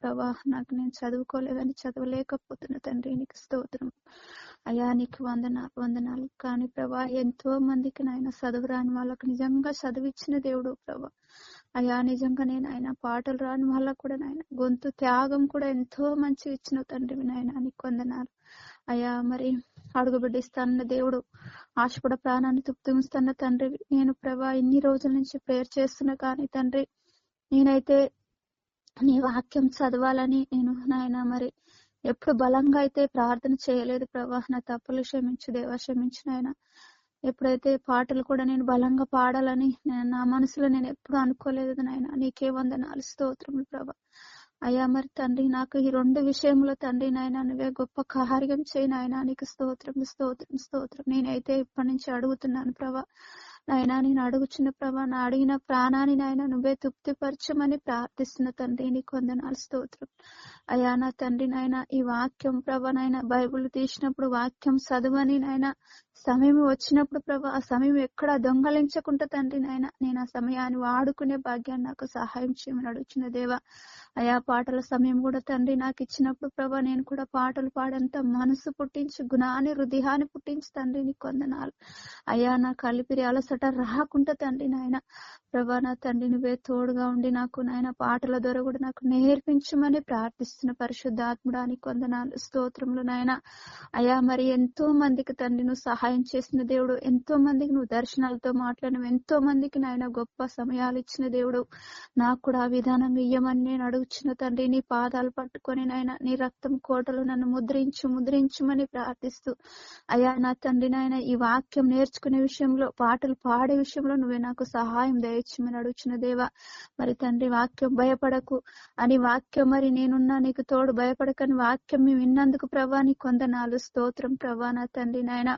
ప్రభా. నాకు నేను చదువుకోలేదని చదవలేకపోతున్నా తండ్రి, నీకు స్తోత్రం అయ్యా. నీకు వందనాలు. కానీ ప్రభా ఎంతో మందికి నాయన చదువు రాని వాళ్ళకు నిజంగా చదివిచ్చిన దేవుడు ప్రభా అయ్యా. నిజంగా నేను ఆయన పాటలు రాని వాళ్ళకు కూడా నాయన గొంతు త్యాగం కూడా ఎంతో మంచిగా ఇచ్చిన తండ్రి నాయన, నీకు వందనాలు అయ్యా. మరి అడుగుబిడ్డిస్తాన్న దేవుడు, ఆశపడ ప్రాణాన్ని తృప్తిస్తున్న తండ్రి నేను ప్రభా. ఇన్ని రోజుల నుంచి ప్రేయర్ చేస్తున్నా కానీ తండ్రి, నేనైతే నీ వాక్యం చదవాలని నేను నాయన మరి ఎప్పుడు బలంగా అయితే ప్రార్థన చేయలేదు ప్రభా. నా తప్పులు క్షమించు దేవా, క్షమించు నాయన. ఎప్పుడైతే పాటలు కూడా నేను బలంగా పాడాలని నా మనసులో నేను ఎప్పుడు అనుకోలేదు నాయన. నీకే వందనాలు, స్తోత్రములు ప్రభా అయ్యా. మరి తండ్రి నాకు ఈ 2 విషయంలో తండ్రి నాయన నువ్వే గొప్ప కార్యం చేయి నాయన. నీకు స్తోత్రం. నేనైతే ఇప్పటి నుంచి అడుగుతున్నాను ప్రభా నాయన. నేను అడుగుచున్న ప్రభా, నా అడిగిన ప్రాణాన్ని నాయన నువ్వే తృప్తిపరచమని ప్రార్థిస్తున్న తండ్రి, నీకు వందనాలు, స్తోత్రం అయ్యా. నా తండ్రి నాయన ఈ వాక్యం ప్రభా నాయన బైబుల్ తీసినప్పుడు వాక్యం చదువని నాయన సమయం వచ్చినప్పుడు ప్రభా, ఆ సమయం ఎక్కడ దొంగలించకుండా తండ్రి నాయన నేను ఆ సమయాన్ని వాడుకునే భాగ్యాన్ని నాకు సహాయం చేయమని అడుగుచున్న దేవా అయా. పాటల సమయం కూడా తండ్రి నాకు ఇచ్చినప్పుడు ప్రభా నేను కూడా పాటలు పాడేంత మనసు పుట్టించి గుణాన్ని హృదయాన్ని పుట్టించి తండ్రి, నీకు వందనాలు అయ్యా. నా కలిపిరి అలసట రాకుండా తండ్రి నాయన ప్రభా, నా తండ్రి నువ్వే తోడుగా ఉండి నాకు నాయన పాటల ద్వారా కూడా నాకు నేర్పించమని ప్రార్థిస్తున్న పరిశుద్ధాత్ముడా, నీకు వందనాలు, స్తోత్రములు నాయన అయ్యా. మరి ఎంతో మందికి తండ్రి నువ్వు సహాయం చేసిన దేవుడు, ఎంతో మందికి నువ్వు దర్శనాలతో మాట్లాడిన, ఎంతో మందికి నాయన గొప్ప సమయాలు ఇచ్చిన దేవుడు. నాకు కూడా ఆ విధానంగా ఇయ్యమని నేను అడుగుచున్న తండ్రి, నీ పాదాలు పట్టుకొని నాయన నీ రక్తం కోటలు నన్ను ముద్రించమని ప్రార్థిస్తూ అయ్యా. నా తండ్రి నాయన ఈ వాక్యం నేర్చుకునే విషయంలో, పాటలు పాడే విషయంలో నువ్వే నాకు సహాయం దయచేయమని అడుగుచున్న దేవా. మరి తండ్రి వాక్యం భయపడకు అని వాక్యం, మరి నేనున్నా నీకు తోడు, భయపడకని వాక్యం మేము విన్నందుకు ప్రభా నీకు వందనాలు, స్తోత్రం ప్రభా. నా తండ్రి నాయన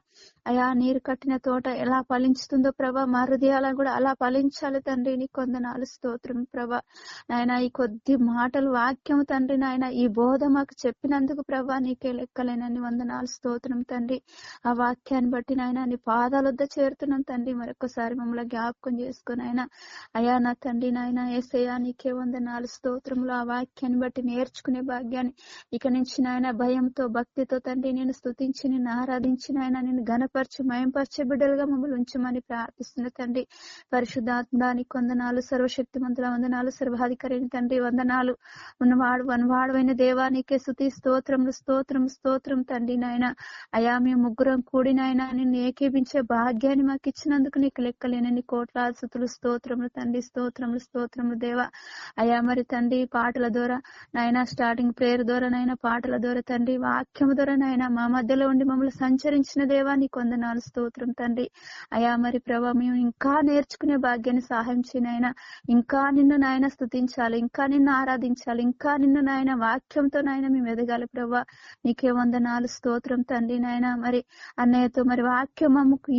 అయా, నీరు కట్టిన తోట ఎలా ఫలించుతుందో ప్రభా, మా హృదయాలను కూడా అలా ఫలించాలి తండ్రి, నీకు వందనాలు, స్తోత్రం ప్రభా నాయన. ఈ కొద్ది మాటలు వాక్యం తండ్రి నాయన ఈ బోధ మాకు చెప్పినందుకు ప్రభా నీకే లెక్కలేనని వందనాలు, స్తోత్రం తండ్రి. ఆ వాక్యాన్ని బట్టి నాయన నీ పాదాల వద్ద చేరుతున్నాం తండ్రి. మరొకసారి మమ్మల్ని జ్ఞాపకం చేసుకుని ఆయన అయా. నా తండ్రి నాయన యేసయ్యా నీకే వందనాలు, స్తోత్రములు. ఆ వాక్యాన్ని బట్టి నేర్చుకునే భాగ్యాన్ని ఇక నుంచి నాయన భయంతో భక్తితో తండ్రి నేను స్తుతించి నిన్ను ఆరాధించిన ఆయన నిన్ను ఘనపరచు మయంపరిచే బిడ్డలుగా మమ్మల్ని ఉంచమని ప్రార్థిస్తున్న తండ్రి. పరిశుద్ధాత్మడానికి వందనాలు, సర్వశక్తిమంతుల వందనాలు, సర్వాధికారి తండ్రి వందనాలు. వనవాడవైన దేవానికే స్తుతి, స్తోత్రం తండ్రి నాయన అయా. మేము ముగ్గురం కూడి నాయన నిన్ను ఏకీపించే భాగ్యాన్ని మాకు ఇచ్చినందుకు నీకు లెక్కలేనని కోట్లాది స్తుతులు, స్తోత్రములు తండ్రి, స్తోత్రములు దేవా అయా. మరి తండ్రి పాటల ద్వారా నాయన, స్టార్టింగ్ ప్రేయర్ ద్వారా నాయన, పాటల ద్వారా తండ్రి, వాక్యము ద్వారా నాయన మా మధ్యలో ఉండి మమ్మల్ని సంచరించిన దేవా నీకు వందనాలు, స్తోత్రం తండ్రి అయా. మరి ప్రభా మేము ఇంకా నేర్చుకునే భాగ్యాన్ని సహాయం చేయనైనా, ఇంకా నిన్ను నాయన స్తుతించాలి, ఇంకా నిన్ను ఆరాధించాలి, ఇంకా నిన్ను నాయన వాక్యంతో నాయన మేము ఎదగాలి ప్రభా నీకే వందనాలు, స్తోత్రం తండ్రి నాయన. మరి అన్నయ్యతో మరి వాక్యం అమ్మకు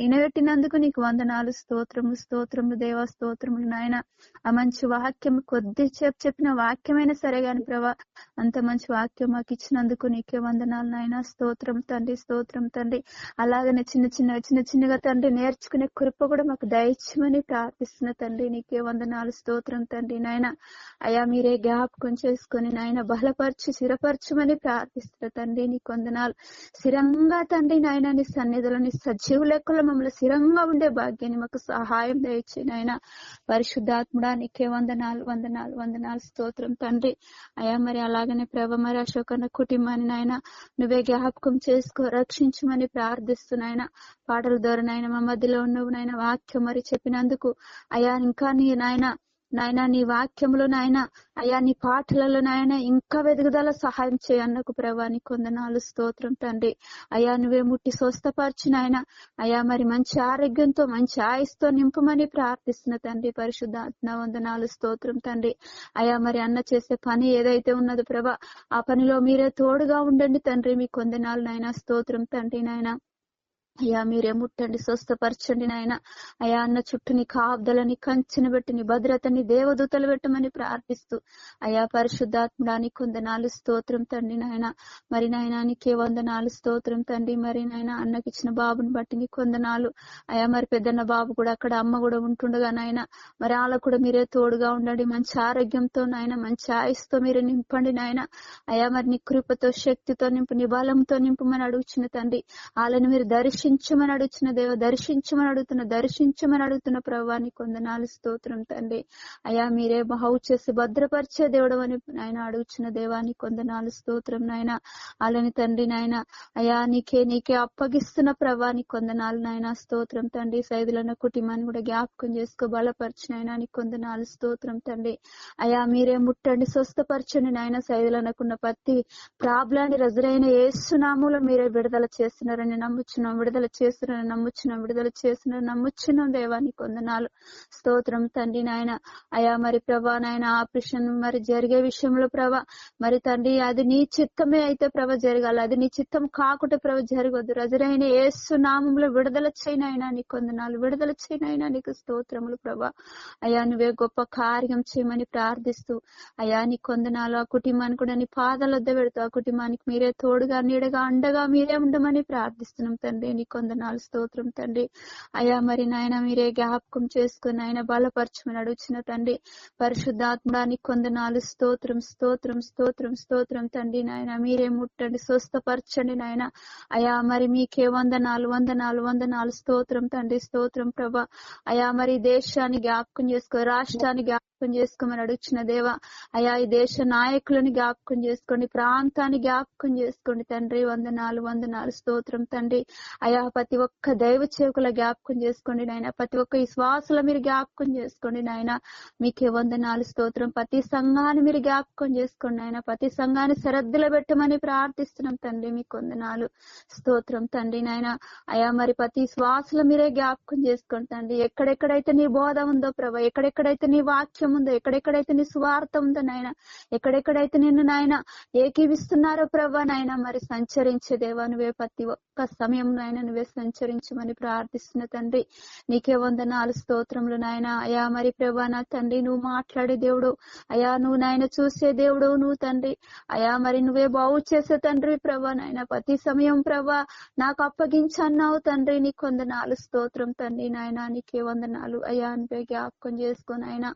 ఇనబెట్టినందుకు నీకు వందనాలు, స్తోత్రములు దేవా, స్తోత్రములు నాయన. ఆ మంచి వాక్యం కొద్ది సేపు చెప్పిన వాక్యమైనా సరే గాని ప్రభా, అంత మంచి వాక్యం మాకు ఇచ్చినందుకు నీకే వందనాలు నాయన, స్తోత్రం తండ్రి. అలాగనే చిన్నగా తండ్రి నేర్చుకునే కృప కూడా మాకు దయచేయమని ప్రార్థిస్తున్న తండ్రి, నీకే వందనాలు, స్తోత్రం తండ్రి నాయన అయా. మీరే జ్ఞాపకం చేసుకుని నాయన బలపరచి స్థిరపరచమని ప్రార్థిస్తున్న తండ్రి, నీకు వందనాలు. స్థిరంగా తండ్రి నాయన నీ సన్నిధిలో నీ సజీవ లెక్కలో మమ్మల్ని స్థిరంగా ఉండే భాగ్యాన్ని మాకు సహాయం దయచేయి నాయన. పరిశుద్ధాత్ముడా నీకే వందనాలు, స్తోత్రం తండ్రి అయా. మరి అలాగనే ప్రభ మరి అశోకన్న కుటుంబాన్ని నాయన నువ్వే జ్ఞాపకం చేసుకో, రక్షించమని ప్రార్థిస్తున్నాయన. పాటల ద్వారా నాయన మా మధ్యలో ఉన్నవు నాయన వాక్యం మరి చెప్పినందుకు అయా. ఇంకా నీ నాయన నీ వాక్యంలో నాయన అయా, నీ పాటలలో నాయన ఇంకా వెదుగుదల సహాయం చేయన్నకు ప్రభా నీకు వందనాలు, స్తోత్రం తండ్రి అయా. నువ్వే ముట్టి స్వస్థపరచు నాయన అయా. మరి మంచి ఆరోగ్యంతో మంచి ఆయుస్తో నింపమని ప్రార్థిస్తున్న తండ్రి, పరిశుద్ధాత్మ వందనాలు, స్తోత్రం తండ్రి అయా. మరి అన్న చేసే పని ఏదైతే ఉన్నదో ప్రభా, ఆ పనిలో మీరే తోడుగా ఉండండి తండ్రి, మీకు వందనాలు నాయన, స్తోత్రం తండ్రి నాయన. అయ్యా మీరే ముట్టండి, స్వస్థపరచండి నాయన. అయ్యా అన్న చుట్టూ నీ కాపుదలని కంచెను పెట్టి నీ భద్రతని దేవదూతలు పెట్టమని ప్రార్థిస్తూ, అయ్యా పరిశుద్ధాత్మడానికి వందనాలు స్తోత్రం తండ్రి నాయన. మరి నాయన నీకే వందనాలు స్తోత్రం తండ్రి. మరి నాయన అన్నకిచ్చిన బాబుని బట్టి నీకు వందనాలు. అయ్యా మరి పెద్దన్న బాబు కూడా అక్కడ అమ్మ కూడా ఉంటుండగా నాయన మరి వాళ్ళకు కూడా మీరే తోడుగా ఉండండి. మంచి ఆరోగ్యంతో నాయన, మంచి ఆయుస్తో మీరే నింపండి నాయన. అయ్యా మరి నీ కృపతో శక్తితో నింపు, నీ బలంతో నింపమని అడుగుచున్న తండ్రి. వాళ్ళని మీరు దర్శించమని అడుగుతున్న దేవ, దర్శించమని అడుగుతున్న ప్రభా నీకు వందనాలు స్తోత్రం తండ్రి. అయ్యా మీరే బాగు చేసి భద్రపరిచే దేవుడు అని నాయన అడుగుచున్న దేవానికి వందనాలు స్తోత్రం నాయన. వాళ్ళని తండ్రి నాయన అయ్యా నీకే అప్పగిస్తున్న ప్రభా నీకు వందనాలు నాయన స్తోత్రం తండ్రి. సైదులన్న కుటుంబాన్ని కూడా జ్ఞాపకం చేసుకో, బలపరిచిన ఆయన నీకు వందనాలు స్తోత్రం తండ్రి. అయ్యా మీరే ముట్టండి, స్వస్థపరచండి నాయన. సైదులన్నకున్న ప్రతి ప్రాబ్లాన్ని రజరైన యేసునామములో మీరే విడుదల చేస్తున్నారని నమ్ముచున్నాం, విడుదల చేస్తున్నారని నమ్ముచున్నాం దేవానికి వందనాలు స్తోత్రం తండ్రి నాయన. అయా మరి ప్రభా నాయన ఆపరేషన్ మరి జరిగే విషయంలో ప్రభా మరి తండ్రి అది నీ చిత్తమే అయితే ప్రభ జరగాలి, అది నీ చిత్తం కాకుండా ప్రభ జరగవద్దు. రజరైన యేసు నామములో విడుదల చేయనైనా నీకు వందనాలు, విడుదల చేయనైనా నీకు స్తోత్రములు ప్రభా. అయా నువ్వే గొప్ప కార్యం చేయమని ప్రార్థిస్తూ అయా నీకు వందనాలు. ఆ కుటుంబాన్ని కూడా నీ పాదాల వద్ద పెడుతూ ఆ కుటుంబానికి మీరే తోడుగా నీడగా అండగా మీరే ఉండమని ప్రార్థిస్తున్నాం తండ్రి. నీకు వందనాలు స్తోత్రం తండ్రి. అయ్యా మరి నాయన మీరే జ్ఞాపకం చేసుకుని ఆయన బలపరచమని అడుగుచిన తండ్రి. పరిశుద్ధాత్మడానికి వందనాలు స్తోత్రం స్తోత్రం స్తోత్రం స్తోత్రం తండ్రి. నాయన మీరే ముట్టండి, స్వస్థపరచండి నాయన. అయ్యా మరి మీకే వందనాలు వందనాలు వందనాలు స్తోత్రం తండ్రి, స్తోత్రం ప్రభా. అయ్యా మరి దేశాన్ని జ్ఞాపకం చేసుకో, రాష్ట్రాన్ని జ్ఞాపకం చేసుకోమని అడుగుచిన దేవా. అయా ఈ దేశ నాయకులను జ్ఞాపకం చేసుకోండి, ప్రాంతాన్ని జ్ఞాపకం చేసుకోండి తండ్రి. వందనాలు వందనాలు స్తోత్రం తండ్రి. అయా ప్రతి ఒక్క దైవ సేవకుల జ్ఞాపకం చేసుకోండి నాయన, ప్రతి ఒక్క విశ్వాసుల మీరు జ్ఞాపకం చేసుకోండి నాయన. మీకే వందనాలు స్తోత్రం. ప్రతి సంఘాన్ని మీరు జ్ఞాపకం చేసుకోండి నాయన, ప్రతి సంఘాన్ని శ్రద్ధలో పెట్టమని ప్రార్థిస్తున్నాం తండ్రి. మీకు వందనాలు స్తోత్రం తండ్రి నాయన. అయా మరి ప్రతి శ్వాసలు మీరే జ్ఞాపకం చేసుకోండి తండ్రి. ఎక్కడెక్కడైతే నీ బోధ ఉందో ప్రభా, ఎక్కడెక్కడైతే నీ వాక్యం ఉందో, ఎక్కడెక్కడైతే నీ స్వార్థ ఉందో నాయన, ఎక్కడెక్కడైతే నిన్ను నాయన ఏకీవిస్తున్నారో ప్రభా నాయన మరి సంచరించే దేవా నువ్వే. ప్రతి ఒక్క సమయం నాయన నువ్వే సంచరించమని ప్రార్థిస్తున్న తండ్రి. నీకే వందనాలు స్తోత్రములు నాయన. అయా మరి ప్రభా నా తండ్రి నువ్వు మాట్లాడే దేవుడు, అయా నువ్వు నాయన చూసే దేవుడు నువ్వు తండ్రి. అయా మరి నువ్వే బాగు చేసే తండ్రి ప్రభా నాయన. ప్రతి సమయం ప్రభా నాకు అప్పగించన్నావు తండ్రి. నీకు వందనాలు స్తోత్రం తండ్రి నాయన. నీకే వందనాలు అయా నువ్వే జ్ఞాపకం చేసుకుని ఆయన.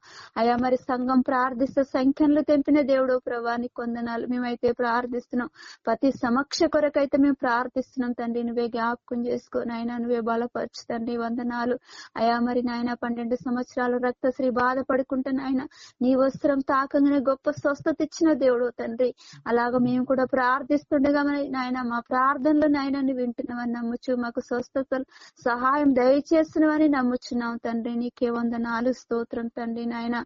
అయా మరి సంఘం ప్రార్థిస్తే సంఖ్యలు తెంపిన దేవుడు ప్రభా నీకు వందనాలు. మేమైతే ప్రార్థిస్తున్నాం, ప్రతి సమక్ష కొరకైతే మేము ప్రార్థిస్తున్నాం తండ్రి. నువ్వే జ్ఞాపకం చేసుకొని ఆయన నువ్వే బలపరచు తండ్రి. వందనాలు అయా మరి నాయన 12 సంవత్సరాలు రక్తశ్రీ బాధపడుకుంటున్న ఆయన నీ వస్త్రం తాకంగానే గొప్ప స్వస్థత ఇచ్చిన దేవుడు తండ్రి. అలాగ మేము కూడా ప్రార్థిస్తుండగా నాయన మా ప్రార్థనలు నాయన నువ్వు వింటున్నావని నమ్ముచు మాకు స్వస్థత సహాయం దయచేస్తున్నావని నమ్ముచున్నాం తండ్రి. నీకే వందనాలు స్తోత్రం తండ్రి నాయన.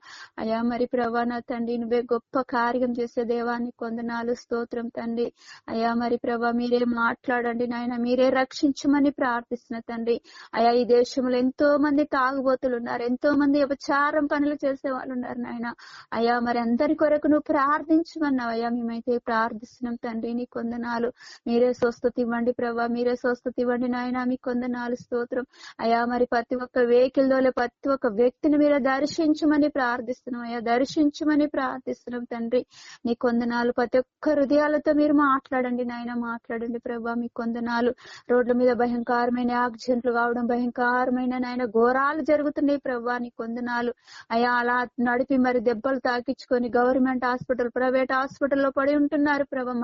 అయా మరి ప్రభా నా తండ్రి నువ్వే గొప్ప కార్యం చేసే దేవానికి వందనాలు స్తోత్రం తండ్రి. అయా మరి ప్రభా మీరే మాట్లాడండి నాయన, మీరే రక్షించమని ప్రార్థిస్తున్న తండ్రి. అయా ఈ దేశంలో ఎంతో మంది తాగుబోతులు ఉన్నారు, ఎంతో మంది అపచారం పనులు చేసే వాళ్ళు ఉన్నారు నాయన. అయా మరి అందరి కొరకు నువ్వు ప్రార్థించమన్నావు అయ్యా. మేమైతే ప్రార్థిస్తున్నాం తండ్రి. నీకు వందనాలు. మీరే స్వస్థత ఇవ్వండి ప్రభా, మీరే స్వస్థత ఇవ్వండి నాయన. మీకు వందనాలు స్తోత్రం. అయా మరి ప్రతి ఒక్క వెహికల్ దోలే ప్రతి ఒక్క వ్యక్తిని మీరే దర్శించమని ప్రార్థిస్తున్నాం అయ్యా, దర్శించమని ప్రార్థిస్తున్నాం తండ్రి. నీకు వందనాలు. ప్రతి ఒక్క హృదయాలతో మీరు మాట్లాడండి నాయన, మాట్లాడండి ప్రభా. మీకు వందనాలు. రోడ్ల మీద భయంకరమైన యాక్సిడెంట్లు కావడం, భయంకరమైన నాయన ఘోరాలు జరుగుతున్నాయి ప్రభా. నీకు వందనాలు అయ్యా. అలా నడిపి మరి దెబ్బలు తాకించుకొని గవర్నమెంట్ హాస్పిటల్, ప్రైవేట్ హాస్పిటల్లో పడి ఉంటున్నారు ప్రభా.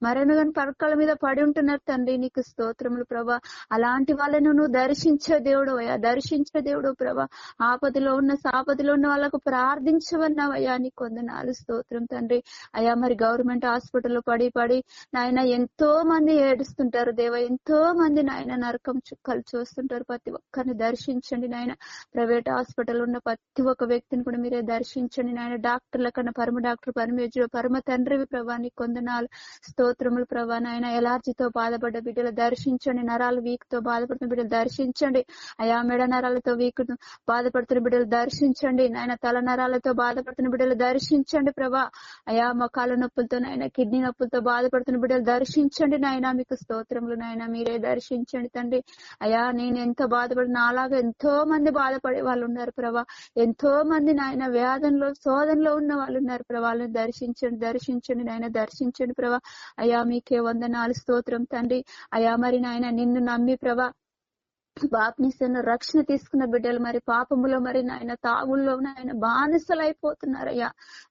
మరణగాని పరకల మీద పడి ఉంటున్నారు తండ్రి. నీకు స్తోత్రములు ప్రభా. అలాంటి వాళ్ళను నువ్వు దర్శించే దేవుడు అయ్యా, దర్శించే దేవుడు ప్రభా. ఆపదలో ఉన్న సాపదలో ఉన్న వాళ్ళకు ప్రార్థించవన్నావయ్యా. నీకు వందనాలు స్తోత్రం తండ్రి. అయ్యా మరి గవర్నమెంట్ హాస్పిటల్లో పడి నాయన ఎంతో మంది ఏడుస్తుంటారు దేవ, ఎంతో మంది నాయన నరకం చుక్కలు చూస్తుంటారు. ప్రతి ఒక్కరిని దర్శించండి నాయన. ప్రైవేట్ హాస్పిటల్ ఉన్న ప్రతి ఒక్క వ్యక్తిని కూడా మీరే దర్శించండి నాయన. డాక్టర్ల కన్నా పరమ డాక్టర్, పరమేశ్వరుడు, పరమ తండ్రివి ప్రభా. నీకు వందనాలు స్తోత్రములు ప్రభా నాయన. ఎలర్జీతో బాధపడ్డ బిడ్డలు దర్శించండి, నరాలు వీక్ తో బాధపడుతున్న బిడ్డలు దర్శించండి అయా. మెడ నరాలతో వీక్ బాధపడుతున్న బిడ్డలు దర్శించండి నాయన. తల నరాలతో బాధపడుతున్న బిడ్డలు దర్శించండి ప్రభా. అయా మొక్కల నొప్పులతో నాయన, కిడ్నీ నొప్పులతో బాధపడుతున్న బిడ్డలు దర్శించండి నాయన. మీకు స్తోత్రములు నాయన. మీరే దర్శించండి తండ్రి. అయ్యా నేను ఎంత బాధపడి నాలాగా ఎంతో మంది బాధపడే వాళ్ళు ఉన్నారు ప్రభా. ఎంతో మంది నాయన వ్యాధంలో శోధనలో ఉన్న వాళ్ళు ఉన్నారు ప్రభా. వాళ్ళని దర్శించండి నాయన, దర్శించండి ప్రభా. అయ్యా మీకే వందనాలు స్తోత్రం తండ్రి. అయ్యా మరి నాయన నిన్ను నమ్మి ప్రభా బాప్నిస్తున్న రక్షణ తీసుకున్న బిడ్డలు మరి పాపములో మరి నాయన తాగుల్లో నాయన బానిసలైపోతున్నారయ్యా.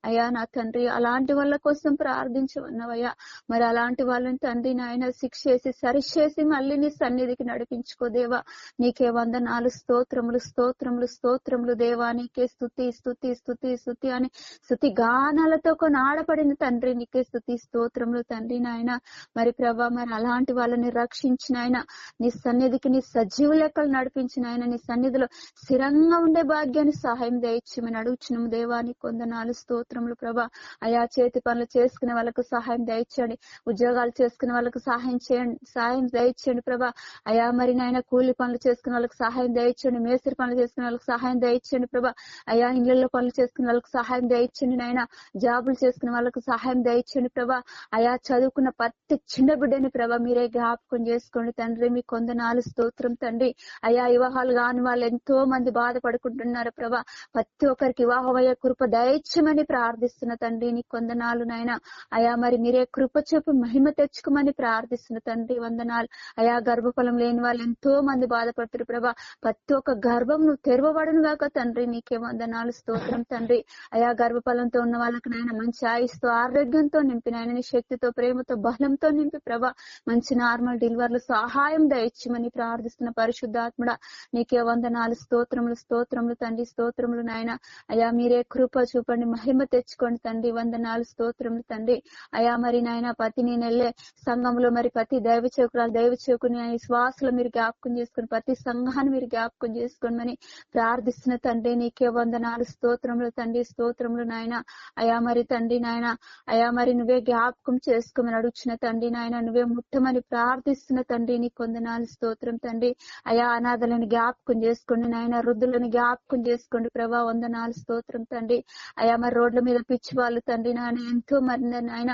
అయ్యా నా తండ్రి అలాంటి వాళ్ళ కోసం ప్రార్థించవన్నవయ్యా. మరి అలాంటి వాళ్ళని తండ్రి నాయన శిక్షేసి సరిచేసి మళ్ళీ నీ సన్నిధికి నడిపించుకోదేవా. నీకే వందనాలు స్తోత్రములు స్తోత్రములు స్తోత్రములు దేవా. నీకే స్తుతి స్తుతి స్తుతి స్తుతి అని స్తుతి గానాలతో కొనాడపడిన తండ్రి నీకే స్తుతి స్తోత్రములు తండ్రి నాయన. మరి ప్రభా మరి అలాంటి వాళ్ళని రక్షించిన ఆయన నీ సన్నిధికి నీ సజీవ లెక్కలు నడిపించిన ఆయన నీ సన్నిధిలో స్థిరంగా ఉండే భాగ్యాన్ని సహాయం దయచేయమని అడుగుచున్నాము దేవా. నీ కొందనాలు స్తోత్రములు ప్రభా. అయా చేతి పనులు చేసుకునే వాళ్ళకు సహాయం దయచేయండి. ఉద్యోగాలు చేసుకునే వాళ్ళకు సహాయం దయచేయండి ప్రభా. అయా మరి నాయన కూలి పనులు చేసుకునే వాళ్ళకి సహాయం దయచేయండి. మేస్త్రి పనులు చేసుకునే వాళ్ళకి సహాయం దయచేయండి ప్రభా. అయా ఇళ్లలో పనులు చేసుకునే వాళ్ళకి సహాయం దయచేయండి నాయన. జాబులు చేసుకునే వాళ్ళకు సహాయం దయచేయండి ప్రభా. అయా చదువుకున్న ప్రతి చిన్న బిడ్డని ప్రభా మీరే జ్ఞాపకం చేసుకోండి తండ్రి. మీ కొందనాలు స్తోత్రం తండ్రి. అయా వివాహాలు కాని వాళ్ళు ఎంతో మంది బాధపడుకుంటున్నారు ప్రభా. ప్రతి ఒక్కరికి వివాహం అయ్యే కృప దయచేయమని ప్రార్థిస్తున్న తండ్రి. నీ కొందనాలు నాయన. అయా మరి మీరే కృప చూపి మహిమ తెచ్చుకోమని ప్రార్థిస్తున్న తండ్రి వందనాలు. అయా గర్భఫలం లేని వాళ్ళు ఎంతో మంది బాధపడుతున్నారు ప్రభా. ప్రతి ఒక్క గర్భం నువ్వు తెరవబడును గాక తండ్రి. నీకే వందనాలు స్తోత్రం తండ్రి. అయా గర్భఫలంతో ఉన్న వాళ్ళకి నాయన మంచి ఆయుస్తో ఆరోగ్యంతో నింపి నాయన నీ శక్తితో ప్రేమతో బలంతో నింపి ప్రభా మంచి నార్మల్ డెలివర్లు సహాయం దయచేయమని ప్రార్థిస్తున్న పరిశుద్ధాత్ముడా. నీకే వందనాలు స్తోత్రములు స్తోత్రములు తండ్రి స్తోత్రములు నాయన. అయా మీరే కృప చూపండి మహిమ తెచ్చుకోండి తండ్రి. వందనాలు స్తోత్రములు తండ్రి. అయా మరి నాయన ప్రతి నెల్లే సంఘంలో మరి ప్రతి దైవ సేవకుని శ్వాసలో మీరు జ్ఞాపకం చేసుకుని ప్రతి సంఘాన్ని మీరు జ్ఞాపకం చేసుకోమని ప్రార్థిస్తున్న తండ్రి. నీకే వందనాలు స్తోత్రములు తండ్రి స్తోత్రములు నాయన. అయా మరి తండ్రి నాయన. అయా మరి నువ్వే జ్ఞాపకం చేసుకోమని అడుగుచున్న తండ్రి నాయన. నువ్వే ముట్టమని ప్రార్థిస్తున్న తండ్రి. నీ కొందనాలు స్తోత్రం తండ్రి. అయా అనాథలను జ్ఞాపకం చేసుకోండి నాయన. వృద్ధులను జ్ఞాపకం చేసుకోండి ప్రభా. వందనాలు స్తోత్రం తండ్రి. అయా మరి రోడ్ల మీద పిచ్చి వాళ్ళు తండ్రి నాయన ఎంతో మంది నాయన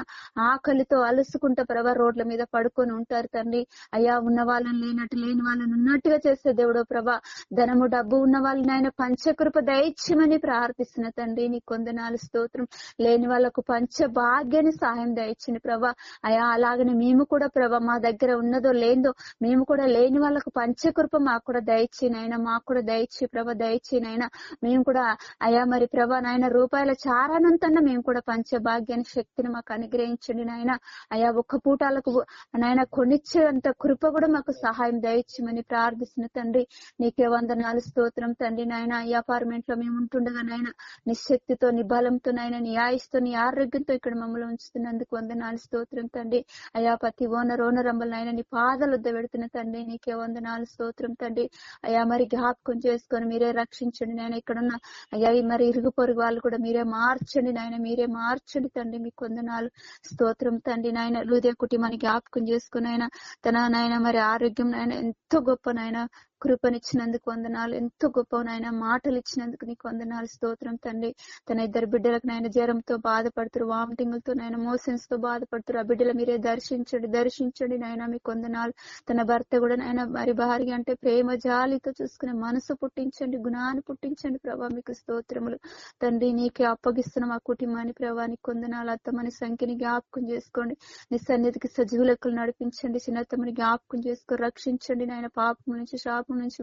ఆకలితో అలసుకుంటా ప్రభా రోడ్ల మీద పడుకొని ఉంటారు తండ్రి. అయా ఉన్న వాళ్ళని లేని వాళ్ళని ఉన్నట్టుగా చేసే దేవుడో ప్రభా. ధనము డబ్బు ఉన్న వాళ్ళు నాయన పంచకృప దయచేయమని ప్రార్థిస్తున్న తండ్రి. నీ కొందనాలు స్తోత్రం. లేని వాళ్ళకు పంచ భాగ్యాన్ని సహాయం దయచేయండి ప్రభా. అయా అలాగనే మేము కూడా ప్రభా మా దగ్గర ఉన్నదో లేదో మేము కూడా లేని వాళ్ళకు పంచకృప మాకు కూడా దయచేయనైనా మాకు కూడా దయచే ప్రభా దయచేయనైనా. మేము కూడా అయా మరి ప్రభా నాయన రూపాయల చారానంతన్నా మేము కూడా పంచభాగ్యాన్ని శక్తిని మాకు అనుగ్రహించండి నాయన. అయా ఒక్క పూటాలకు నాయన కొనిచ్చేంత కృప కూడా మాకు సహాయం దయచేయమని ప్రార్థిస్తున్న తండ్రి. నీకే వందనాలు స్తోత్రం తండ్రి నాయన. ఈ అపార్ట్మెంట్ లో మేము ఉంటుండగా నాయన నీ శక్తితో నీ బలంతో నాయన నీ ఆయుస్తో నీ ఆరోగ్యంతో ఇక్కడ మమ్మల్ని ఉంచుతున్నందుకు వందనాలు స్తోత్రం తండ్రి. అయా ప్రతి ఓనరంబల్ నాయన నీ పాదాలు వద్ద పెడుతున్న తండ్రి. నీకే వందనాలు స్తోత్రం తండ్రి. అయా మరి జ్ఞాపకం చేసుకొని మీరే రక్షించండి నాయన. ఇక్కడున్న అయ్యా మరి ఇరుగు పొరుగు వాళ్ళు కూడా మీరే మార్చండి నాయన. మీరే మార్చండి తండ్రి. మీకు వందనాలు స్తోత్రం తండ్రి నాయన. హృదయ కుటుంబాన్ని జ్ఞాపకం చేసుకుని ఆయన తన నాయన మరి ఆరోగ్యం నాయన ఎంతో గొప్ప నాయన కృపనిచ్చినందుకు వందనాలు. ఎంతో గొప్ప నాయన మాటలు ఇచ్చినందుకు నీకు వందనాలు స్తోత్రం తండ్రి. తన ఇద్దరు బిడ్డలకు నాయన జ్వరంతో బాధపడుతురు, వామిటింగ్లతో నాయన మోషన్స్ తో బాధపడుతురు. ఆ బిడ్డల మీరే దర్శించండి నాయన. మీకు వందనాలు. తన భర్త కూడా నాయన మరి భార్య అంటే ప్రేమ జాలితో చూసుకునే మనసు పుట్టించండి, గుణాన్ని పుట్టించండి ప్రభా. మీకు స్తోత్రములు తండ్రి. నీకే అప్పగిస్తున్న మా కుటుంబాన్ని ప్రభా. నీకు వందనాలు. అత్తమని సంఖ్యని జ్ఞాపకం చేసుకోండి. నీ సన్నిధికి సజీవ లెక్కలు నడిపించండి. చిన్నత్తమని జ్ఞాపకం చేసుకొని రక్షించండి నాయన. పాపం నుంచి శాపం నుంచి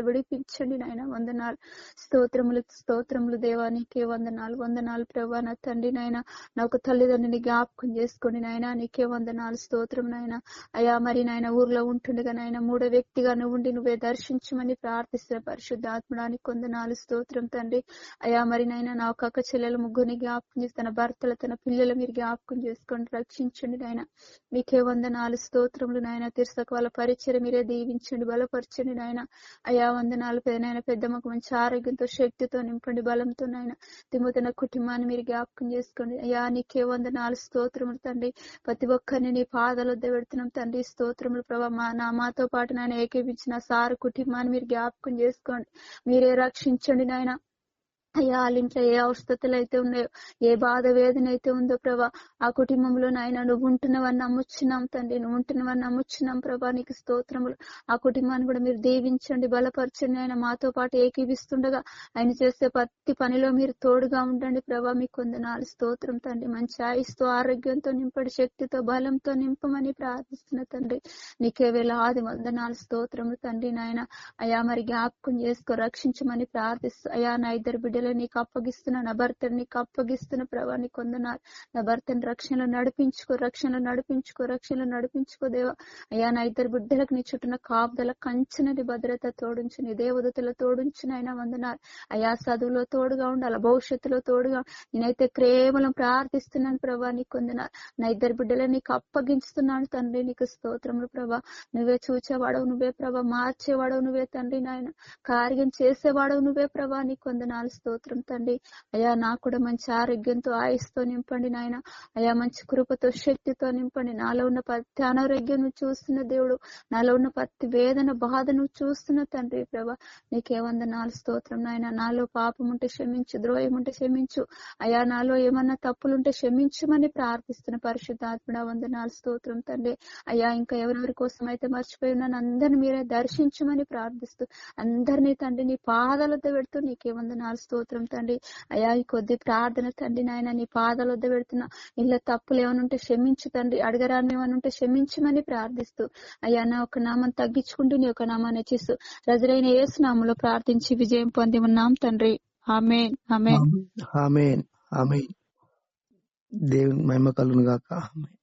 విడిపించండి నాయన. వందనాలు స్తోత్రములు దేవా. నీకే వందనాలు ప్రభా. నా తండ్రి నాయన నా ఒక తల్లిదండ్రిని జ్ఞాపకం చేసుకోండి నాయన. నీకే వందనాలు స్తోత్రం నాయన. అయా మరి నాయన ఊర్లో ఉంటుండగా నాయన మూడో వ్యక్తిగా నువ్వు ఉండి నువ్వే దర్శించమని ప్రార్థిస్తున్న పరిశుద్ధాత్మడానికి వందనాలు స్తోత్రం తండ్రి. అయా మరి నాయన నా ఒక అక్క చెల్లెల ముగ్గురిని జ్ఞాపకం చేసి తన భర్తలు తన పిల్లలు మీరు జ్ఞాపకం చేసుకోండి, రక్షించండి నాయన. మీకే వందనాలు స్తోత్రములు నాయన. తిరుసక వాళ్ళ పరిచయం మీరే దీవించండి, బలపరచండి నాయన. అయా వందనాలు నాయన. పెద్దమ్మకు మంచి ఆరోగ్యంతో శక్తితో నింపండి, బలంతో నాయన. తిమోతన కుటుంబాన్ని మీరు జ్ఞాపకం చేసుకోండి అయ్యా. నీకే వందనాలు స్తోత్రములు తండ్రి. ప్రతి ఒక్కరిని నీ పాదాలు వద్ద పెడుతున్నాం తండ్రి. స్తోత్రములు ప్రభా. మాతో పాటు నాయన ఏకీపించిన సారు కుటుంబాన్ని మీరు జ్ఞాపకం చేసుకోండి, మీరే రక్షించండి నాయన. అయ్యా వాళ్ళ ఇంట్లో ఏ అవస్థతలు అయితే ఉన్నాయో, ఏ బాధ వేదన అయితే ఉందో ప్రభా, ఆ కుటుంబంలో నాయన నువ్వు ఉంటున్నవని నమ్ముచున్నాం తండ్రి, నువ్వు ఉంటున్నవని నమ్ముచున్నాం ప్రభా. నీకు స్తోత్రములు. ఆ కుటుంబాన్ని కూడా మీరు దీవించండి, బలపరచండి. ఆయన మాతో పాటు ఏకీవిస్తుండగా ఆయన చేసే ప్రతి పనిలో మీరు తోడుగా ఉండండి ప్రభా. మీకు వందనాలు స్తోత్రం తండ్రి. మంచి ఆయుస్తో ఆరోగ్యంతో నింపడి, శక్తితో బలంతో నింపమని ప్రార్థిస్తున్న తండ్రి. నీకే వేలాది వందనాలు స్తోత్రములు తండ్రి. నాయన అయ్యా మరి జ్ఞాపకం చేసుకో, రక్షించమని ప్రార్థిస్తూ అయ్యా నా ఇద్దరు బిడ్డలు నీకు అప్పగిస్తున్నా, నా భర్తను నీకు అప్పగిస్తున్న ప్రభా. నీకు వందనాలు. నా భర్తను రక్షణలో నడిపించుకో, రక్షణలో నడిపించుకో, రక్షణలో నడిపించుకో దేవా. అయ్యా నా ఇద్దరు బిడ్డలకు నీ చుట్టూన కాపుదల కంచునది భద్రత తోడుంచు, నీ దేవదూతల తోడుంచు నాయన. వందనాలు అయ్యా. చదువులో తోడుగా ఉండాలి, భవిష్యత్తులో తోడుగా. నేనైతే కేవలం ప్రార్థిస్తున్నాను ప్రభా. నీకు వందనాలు. నా ఇద్దరు బిడ్డలు నీకు అప్పగించుతున్నాను తండ్రి. నీకు స్తోత్రములు ప్రభా. నువ్వే చూచేవాడవు నువ్వే ప్రభా, మార్చేవాడవు నువ్వే తండ్రి. నాయన కార్యం చేసేవాడవు నువ్వే ప్రభా. నీకు వందనాలు స్తోత్రం తండ్రి. అయ్యా నాకు కూడా మంచి ఆరోగ్యంతో ఆయుస్తో నింపండి నాయన. అయ్యా మంచి కృపతో శక్తితో నింపండి. నాలో ఉన్న ప్రతి అనారోగ్యం నువ్వు చూస్తున్న దేవుడు, నాలో ఉన్న ప్రతి వేదన బాధ నువ్వు చూస్తున్న తండ్రి ప్రభా. నీకే వందనాలు స్తోత్రం నాయన. నాలో పాపం ఉంటే క్షమించు, ద్రోహం ఉంటే క్షమించు అయ్యా. నాలో ఏమన్నా తప్పులుంటే క్షమించమని ప్రార్థిస్తున్న పరిశుద్ధాత్మడ వందనాలు స్తోత్రం తండ్రి. అయ్యా ఇంకా ఎవరెవరి కోసం అయితే మర్చిపోయి ఉన్నాను అందరిని మీరే దర్శించమని ప్రార్థిస్తూ అందరినీ తండ్రి నీ పాదాలతో పెడుతూ నీకే వందనాలు స్తోత్రం తండ్రి. అయ్యా ఈ కొద్ది ప్రార్థన తండ్రి నాయన నీ పాదాల వద్ద పెడుతున్నా. ఇలా తప్పులు ఏమనుంటే క్షమించు తండ్రి, అడగరాని ఏమనుంటే క్షమించమని ప్రార్థిస్తూ అయ్యా నా ఒక నామాన్ని తగ్గించుకుంటూ నీ ఒక నామాన్ని హెచ్చిస్తూ రజరైన యేసు నామములో ప్రార్థించి విజయం పొంది ఉన్నాం తండ్రి. ఆమేన్ ఆమేన్ ఆమేన్ ఆమేన్. దేవుని మహిమ కలుగును గాక. ఆమేన్.